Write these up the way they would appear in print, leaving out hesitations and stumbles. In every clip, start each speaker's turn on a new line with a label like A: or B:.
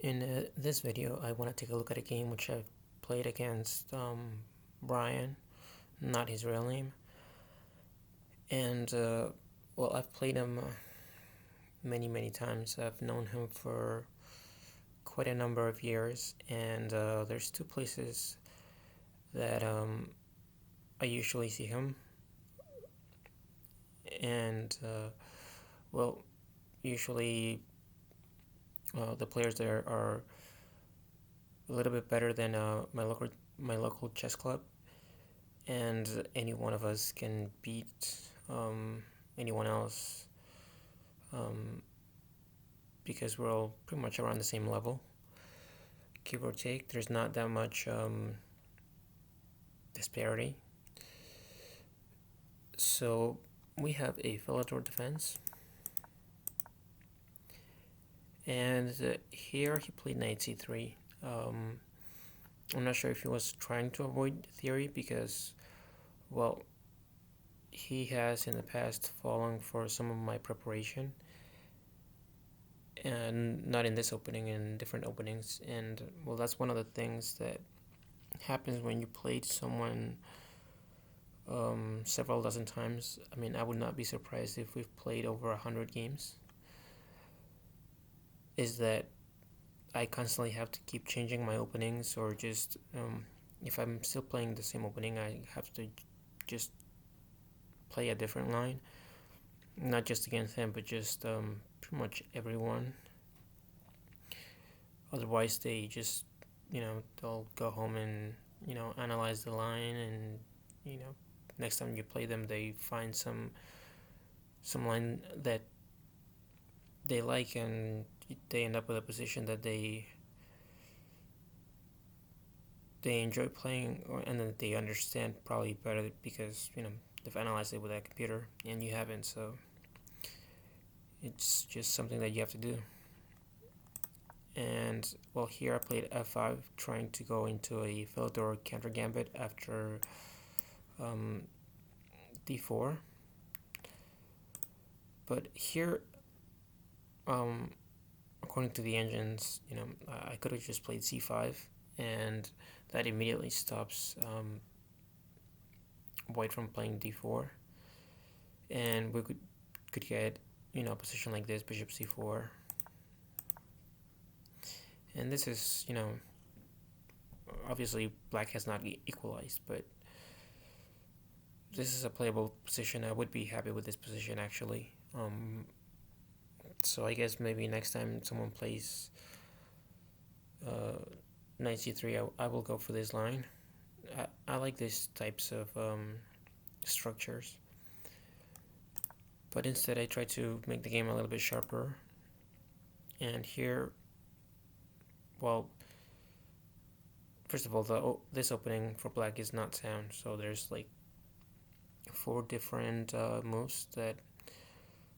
A: In this video, I want to take a look at a game which I've played against Bryan, not his real name. And, well, I've played him many times. I've known him for quite a number of years, and there's two places that I usually see him. And, well, usually the players there are a little bit better than my local chess club, and any one of us can beat anyone else um, because we're all pretty much around the same level, give or take. There's not that much disparity. So we have a Philidor Defence, and here he played knight c3. I'm not sure if he was trying to avoid theory because, well, he has in the past fallen for some of my preparation, and not in this opening, in different openings. And, well, that's one of the things that happens when you played someone several dozen times. I mean, I would not be surprised if we've played over 100 games. Is that I constantly have to keep changing my openings, or just if I'm still playing the same opening, I have to just play a different line, not just against him, but just pretty much everyone. Otherwise, they just they'll go home and analyze the line, and next time you play them, they find some line that they like, and they end up with a position that they enjoy playing, and then they understand probably better because they've analyzed it with that computer and you haven't. So it's just something that you have to do. And, well, here I played f5, trying to go into a Philidor counter gambit after d4. But here, according to the engines, I could have just played c5, and that immediately stops white from playing d4, and we could get a position like this, bishop c4. And this is, obviously black has not equalized, but this is a playable position. I would be happy with this position, actually. So I guess maybe next time someone plays knight c3, I will go for this line. I like these types of structures, but instead I try to make the game a little bit sharper. And here, well, first of all, this opening for black is not sound, so there's like 4 different moves that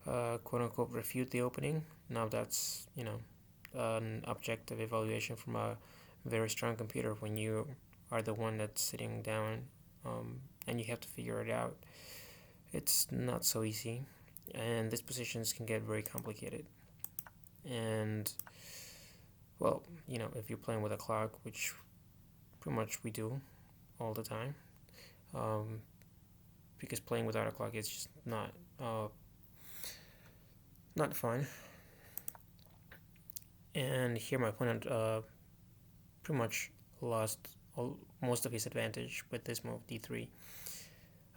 A: quote-unquote refute the opening. Now that's an objective evaluation from a very strong computer. When you are the one that's sitting down and you have to figure it out, it's not so easy, and these positions can get very complicated. And, well, if you're playing with a clock, which pretty much we do all the time, because playing without a clock is just not fun. And here my opponent pretty much lost most of his advantage with this move, d3.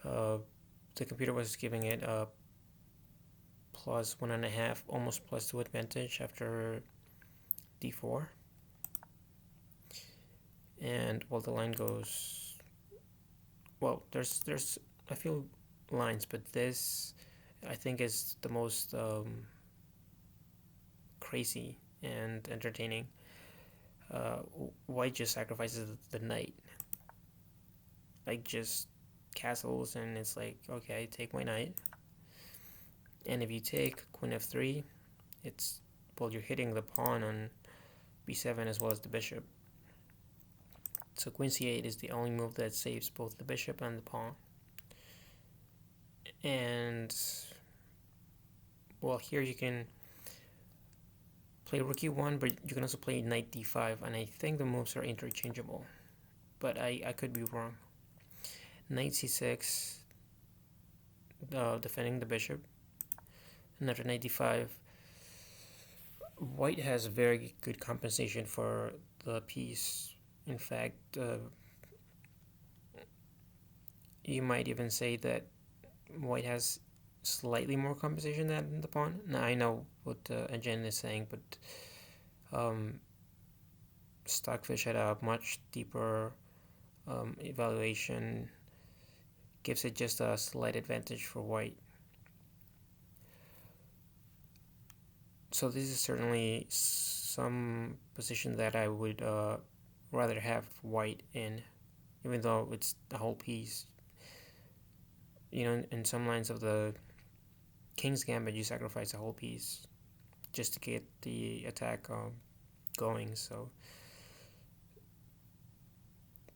A: The computer was giving it a plus 1.5, almost plus 2 advantage after d4. And, well, the line goes, well, there's a few lines, but this I think is the most crazy and entertaining. White just sacrifices the knight, like just castles, and it's like, okay, take my knight. And if you take queen f3, it's, well, you're hitting the pawn on b7 as well as the bishop. So queen c8 is the only move that saves both the bishop and the pawn. And, well, here you can play rook e1, but you can also play knight d5, and I think the moves are interchangeable, but I could be wrong. Knight c6, defending the bishop, and after knight d5, white has very good compensation for the piece. In fact, you might even say that white has slightly more compensation than the pawn. Now I know what Ajahn is saying, but Stockfish had a much deeper evaluation, gives it just a slight advantage for white. So this is certainly some position that I would rather have white in, even though it's the whole piece. You know, in some lines of the King's Gambit, you sacrifice a whole piece just to get the attack going. So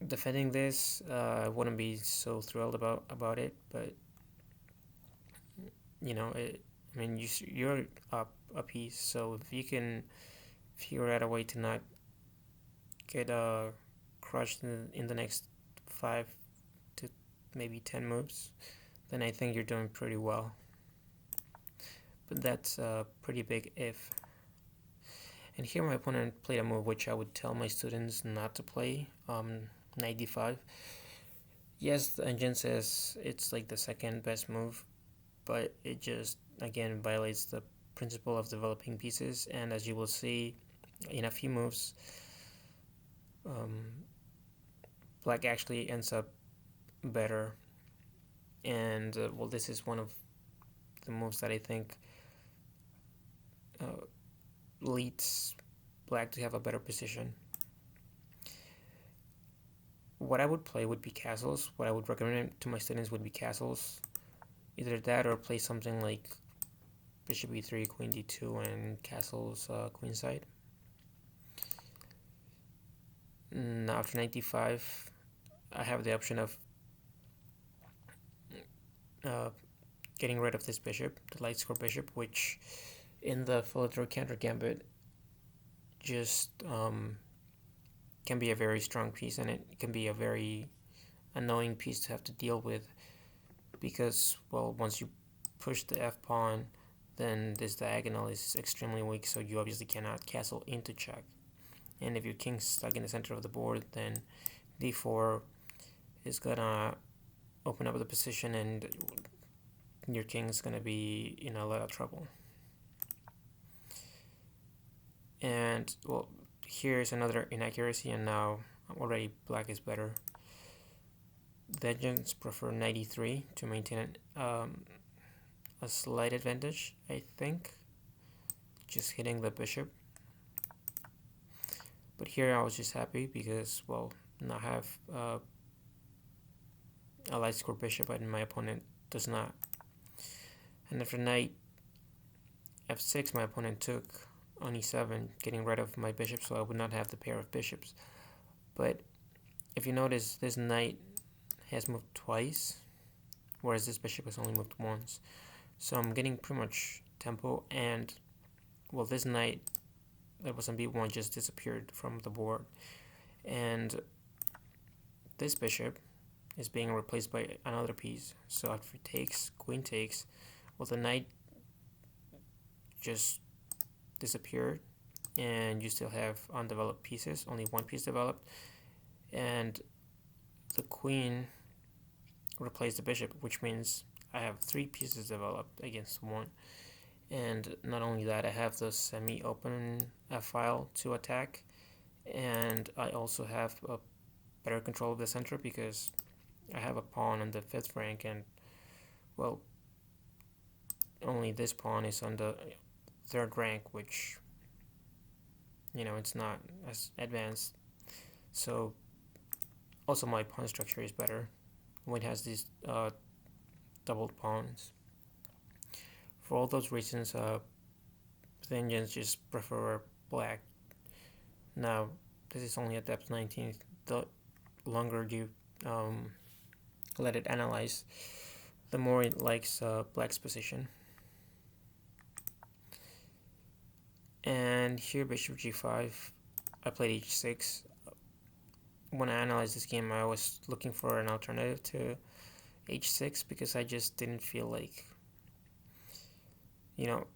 A: defending this, I wouldn't be so thrilled about it, but you know, I mean, you're up a piece, so if you can figure out a way to not get crushed in the next 5 to maybe 10 moves, then I think you're doing pretty well. But that's a pretty big if. And here my opponent played a move which I would tell my students not to play, knight d5. Yes, the engine says it's like the second best move, but it just, again, violates the principle of developing pieces, and as you will see in a few moves, black actually ends up better. And well, this is one of the moves that I think leads black to have a better position. What I would play would be castles. What I would recommend to my students would be castles. Either that or play something like bishop e3, queen d2, and castles queenside. Now after knight d5, I have the option of getting rid of this bishop, the light score bishop, which in the Philidor counter gambit just can be a very strong piece, and it can be a very annoying piece to have to deal with, because, well, once you push the f pawn, then this diagonal is extremely weak, so you obviously cannot castle into check. And if your king's stuck in the center of the board, then d4 is gonna open up the position, and your king's gonna be in a lot of trouble. And, well, here's another inaccuracy, and now already black is better. The agents prefer knight e3 to maintain a slight advantage, I think, just hitting the bishop. But here I was just happy because, well, now I have a light score bishop, and my opponent does not. And after knight f6, my opponent took on e7, getting rid of my bishop, so I would not have the pair of bishops. But if you notice, this knight has moved twice, whereas this bishop has only moved once. So I'm getting pretty much tempo, and, well, this knight that was on b1 just disappeared from the board. And this bishop is being replaced by another piece. So after it takes, queen takes, well, the knight just disappeared, and you still have undeveloped pieces, only one piece developed, and the queen replaced the bishop, which means I have 3 pieces developed against 1. And not only that, I have the semi-open f-file to attack, and I also have a better control of the center because I have a pawn on the 5th rank, and, well, only this pawn is on the 3rd rank, which, you know, it's not as advanced. So also my pawn structure is better when it has these doubled pawns. For all those reasons, the Indians just prefer black. Now, this is only at depth 19. The longer you let it analyze, the more it likes black's position. And here bishop g5, I played h6. When I analyzed this game, I was looking for an alternative to h6 because I just didn't feel like, you know,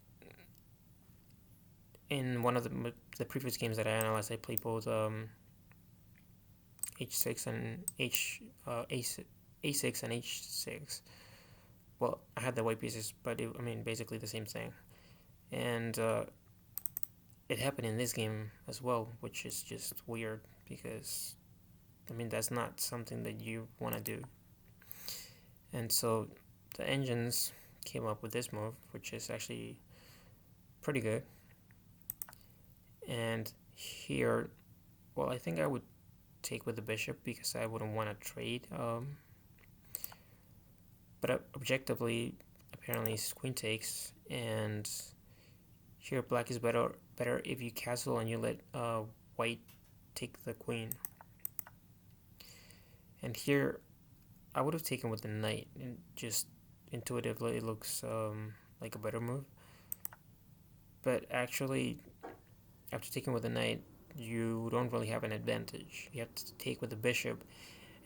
A: in one of the previous games that I analyzed, I played both h6 and a6 and h6. Well, I had the white pieces, but I mean, basically the same thing. And it happened in this game as well, which is just weird because, I mean, that's not something that you want to do. And so the engines came up with this move, which is actually pretty good. And here, well, I think I would take with the bishop because I wouldn't want to trade. But objectively, apparently, queen takes, and here black is better if you castle and you let white take the queen. And here, I would have taken with the knight, and just intuitively it looks like a better move. But actually, after taking with the knight, you don't really have an advantage. You have to take with the bishop,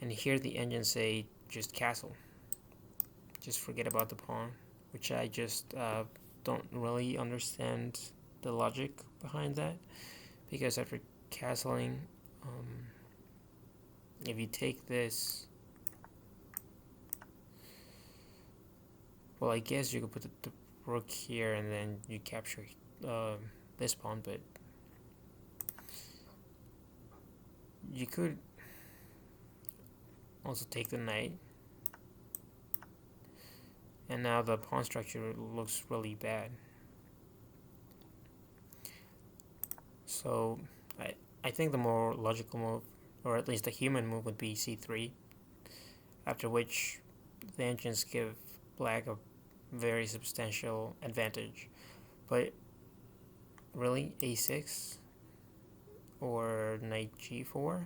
A: and here the engines say just castle. Just forget about the pawn, which I just don't really understand the logic behind that, because after castling, if you take this, well, I guess you could put the rook here and then you capture this pawn, but you could also take the knight, and now the pawn structure looks really bad. So I think the more logical move, or at least the human move, would be c3, after which the engines give black a very substantial advantage. But really, a6 or knight g4?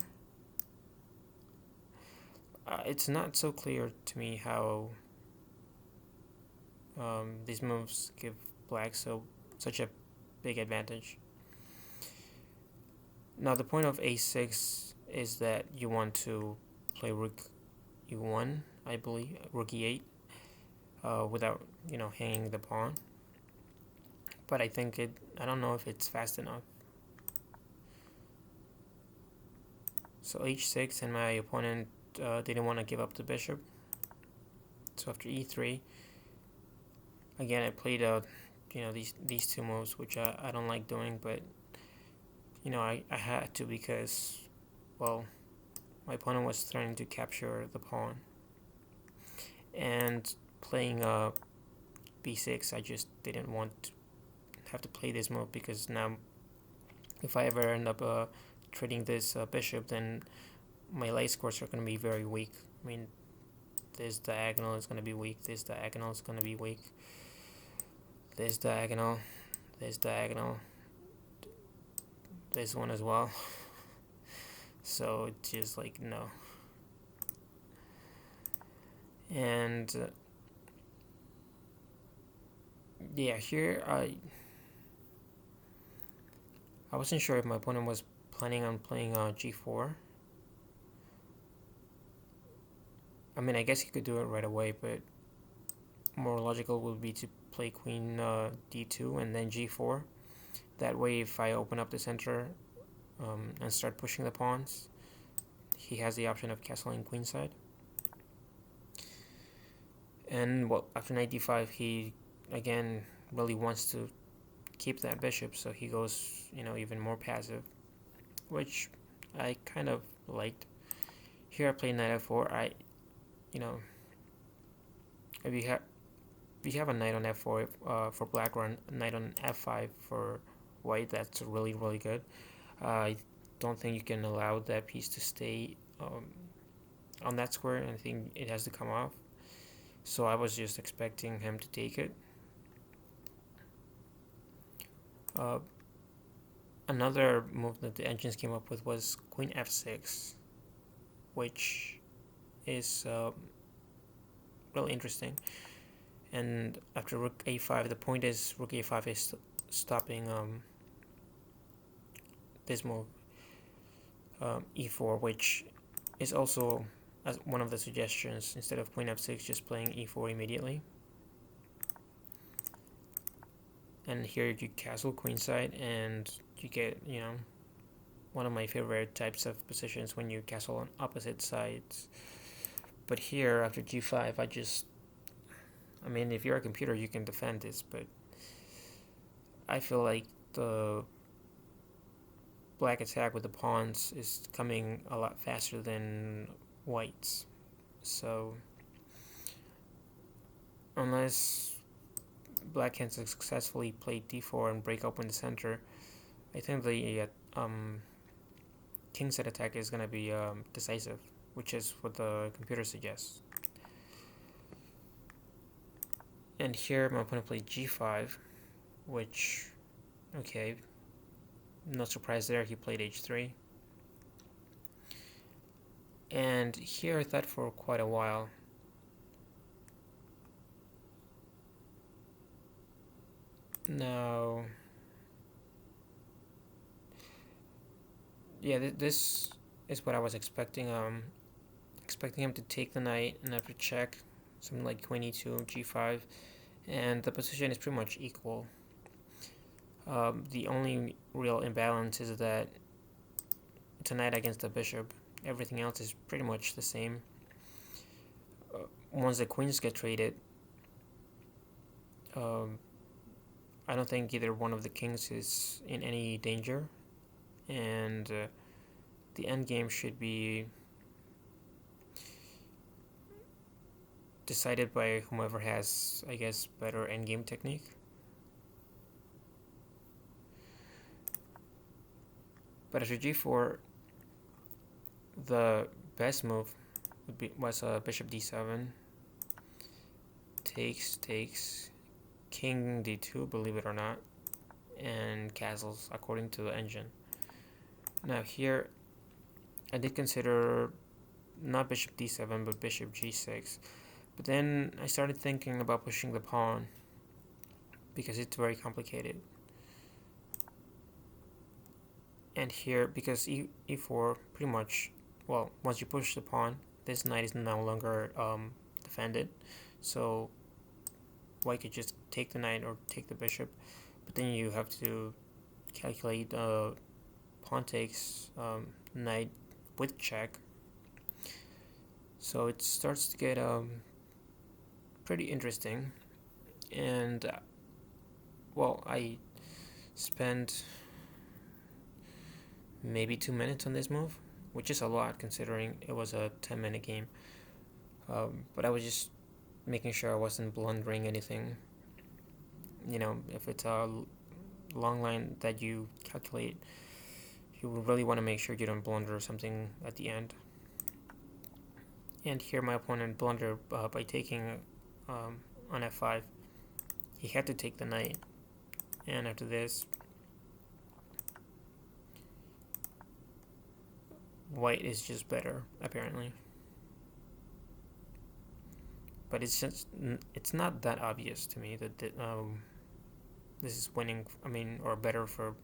A: It's not so clear to me how these moves give black such a big advantage. Now the point of a6 is that you want to play rook e1, I believe, rook e8, without hanging the pawn. But I don't know if it's fast enough. So h6, and my opponent didn't want to give up the bishop. So after e3, again I played these two moves, which I don't like doing, but I had to because, well, my opponent was trying to capture the pawn, and playing b6, I just didn't want to have to play this move, because now if I ever end up trading this bishop, then my light scores are going to be very weak. I mean, this diagonal is going to be weak, this diagonal is going to be weak, this diagonal, this diagonal, this one as well. So it's just like, no. And yeah, here I wasn't sure if my opponent was planning on playing g4. I mean, I guess he could do it right away, but more logical would be to play queen d2 and then g4. That way, if I open up the center and start pushing the pawns, he has the option of castling queenside. And well, after knight d5, he again really wants to keep that bishop, so he goes even more passive, which I kind of liked. Here I play knight f4. If you have a knight on f4 for black, or a knight on f5 for white, that's really, really good. I don't think you can allow that piece to stay on that square, and I think it has to come off. So I was just expecting him to take it. Another move that the engines came up with was queen f6, which is really interesting. And after rook a5, the point is rook a5 is stopping this move, e4, which is also as one of the suggestions. Instead of queen f6, just playing e4 immediately. And here you castle queenside, and you get, one of my favorite types of positions when you castle on opposite sides. But here, after g5, if you're a computer, you can defend this, but I feel like the black attack with the pawns is coming a lot faster than white's. So unless black can successfully play d4 and break open the center, I think the king side attack is going to be decisive, which is what the computer suggests. And here my opponent played g5, which, okay, no surprise there, he played h3. And here I thought for quite a while. Now, yeah, this is what I was expecting. Expecting him to take the knight and after check, something like queen e2, g5, and the position is pretty much equal. The only real imbalance is that it's a knight against the bishop. Everything else is pretty much the same. Once the queens get traded, I don't think either one of the kings is in any danger, and the endgame should be decided by whomever has, I guess, better endgame technique. But after g4, the best move was bishop d7, takes, king d2, believe it or not, and castles according to the engine. Now here, I did consider not bishop d7, but bishop g6. But then I started thinking about pushing the pawn because it's very complicated. And here, because e4 pretty much, well, once you push the pawn, this knight is no longer defended. So white could just take the knight or take the bishop, but then you have to calculate pawn takes, knight with check. So it starts to get pretty interesting. And well, I spent maybe 2 minutes on this move, which is a lot considering it was a 10-minute game. But I was just making sure I wasn't blundering anything. If it's a long line that you calculate, you really want to make sure you don't blunder something at the end. And here my opponent blundered by taking on f5. He had to take the knight, and after this, white is just better, apparently. But it's not that obvious to me that this is winning, or better for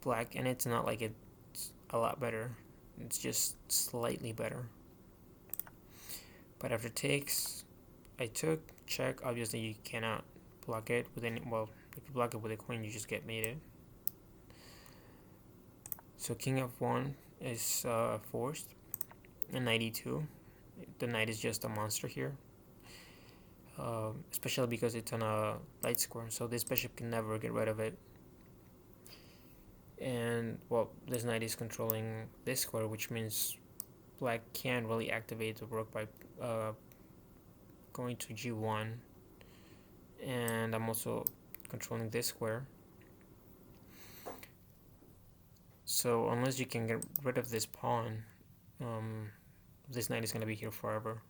A: black, and it's not like it's a lot better. It's just slightly better. But after takes, I took check. Obviously, you cannot block it with any. Well, if you block it with a queen, you just get mated. So king f1 is forced, and knight e2. The knight is just a monster here, especially because it's on a light square, so this bishop can never get rid of it. And well, this knight is controlling this square, which means black can't really activate the rook by going to g1, and I'm also controlling this square. So unless you can get rid of this pawn, this knight is going to be here forever.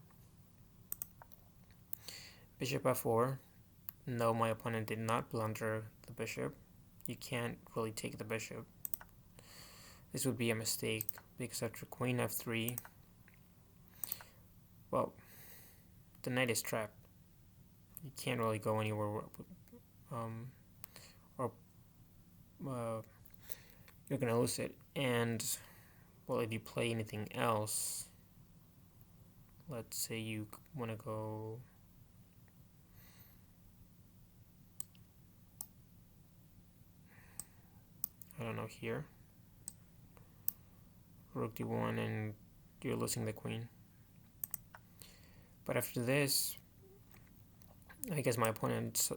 A: Bishop f4. No, my opponent did not blunder the bishop. You can't really take the bishop. This would be a mistake because after queen f3, well, the knight is trapped. You can't really go anywhere, you're gonna lose it. And well, if you play anything else, let's say you want to go, I don't know, here, rook d1, and you're losing the queen. But after this, I guess my opponent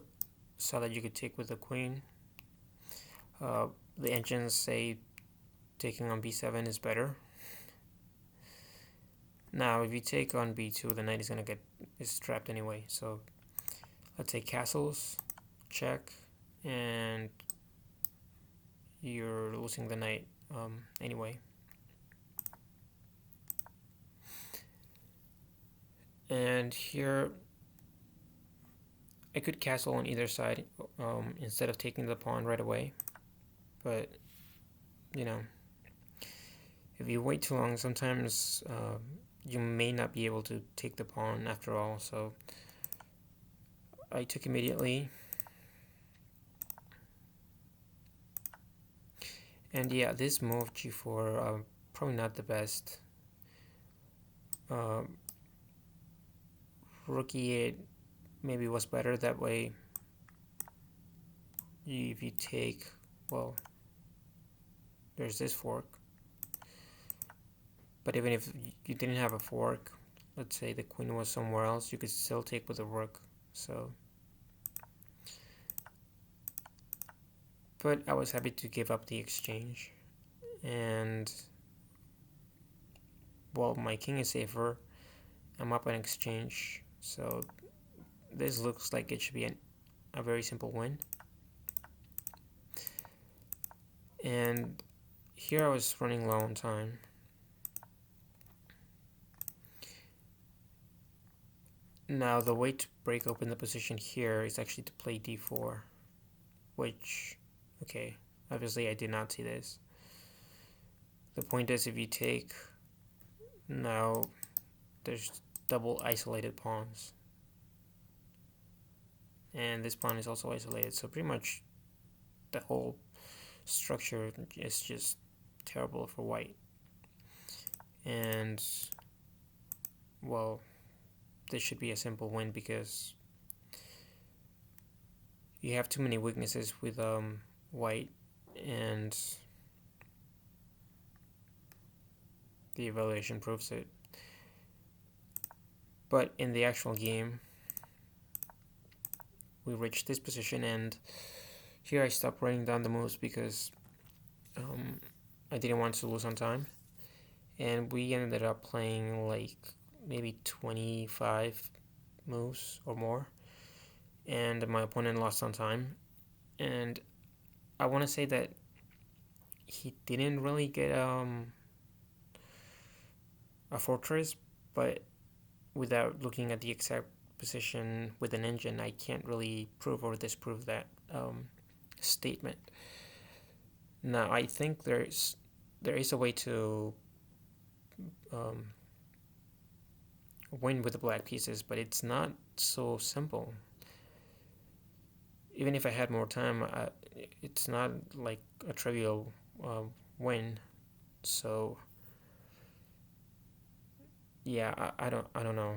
A: saw that you could take with the queen. The engines say taking on b7 is better. Now, if you take on b2, the knight is trapped anyway. So let's say castles, check, and you're losing the knight anyway. And here, I could castle on either side instead of taking the pawn right away. But, you know, if you wait too long, sometimes you may not be able to take the pawn after all. So I took immediately. And yeah, this move g4, probably not the best. Rook e8 maybe was better that way. If you take, well, there's this fork. But even if you didn't have a fork, let's say the queen was somewhere else, you could still take with the rook. So, but I was happy to give up the exchange. And well, my king is safer. I'm up an exchange. So this looks like it should be a very simple win. And here I was running low on time. Now the way to break open the position here is actually to play d4, which, okay, obviously I did not see this. The point is, if you take, now there's double isolated pawns. And this pawn is also isolated, so pretty much the whole structure is just terrible for white. And well, this should be a simple win because you have too many weaknesses with white, and the evaluation proves it. But in the actual game, we reached this position, and here I stopped writing down the moves because I didn't want to lose on time. And we ended up playing like maybe 25 moves or more, and my opponent lost on time. And I want to say that he didn't really get a fortress, but without looking at the exact position with an engine, I can't really prove or disprove that statement. Now, I think there is a way to win with the black pieces, but it's not so simple. Even if I had more time, it's not like a trivial win. So yeah, I don't know.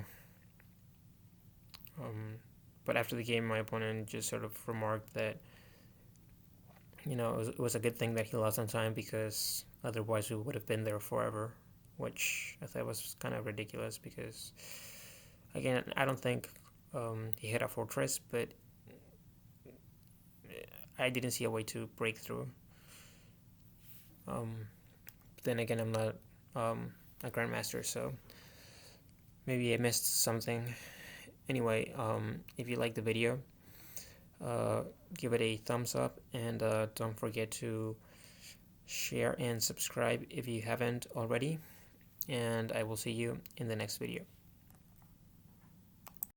A: But after the game, my opponent just sort of remarked that, you know, it was a good thing that he lost on time because otherwise we would have been there forever, which I thought was kind of ridiculous because, again, I don't think he had a fortress, but I didn't see a way to break through. Then again, I'm not a grandmaster, so maybe I missed something. Anyway, if you like the video, give it a thumbs up, and don't forget to share and subscribe if you haven't already, and I will see you in the next video.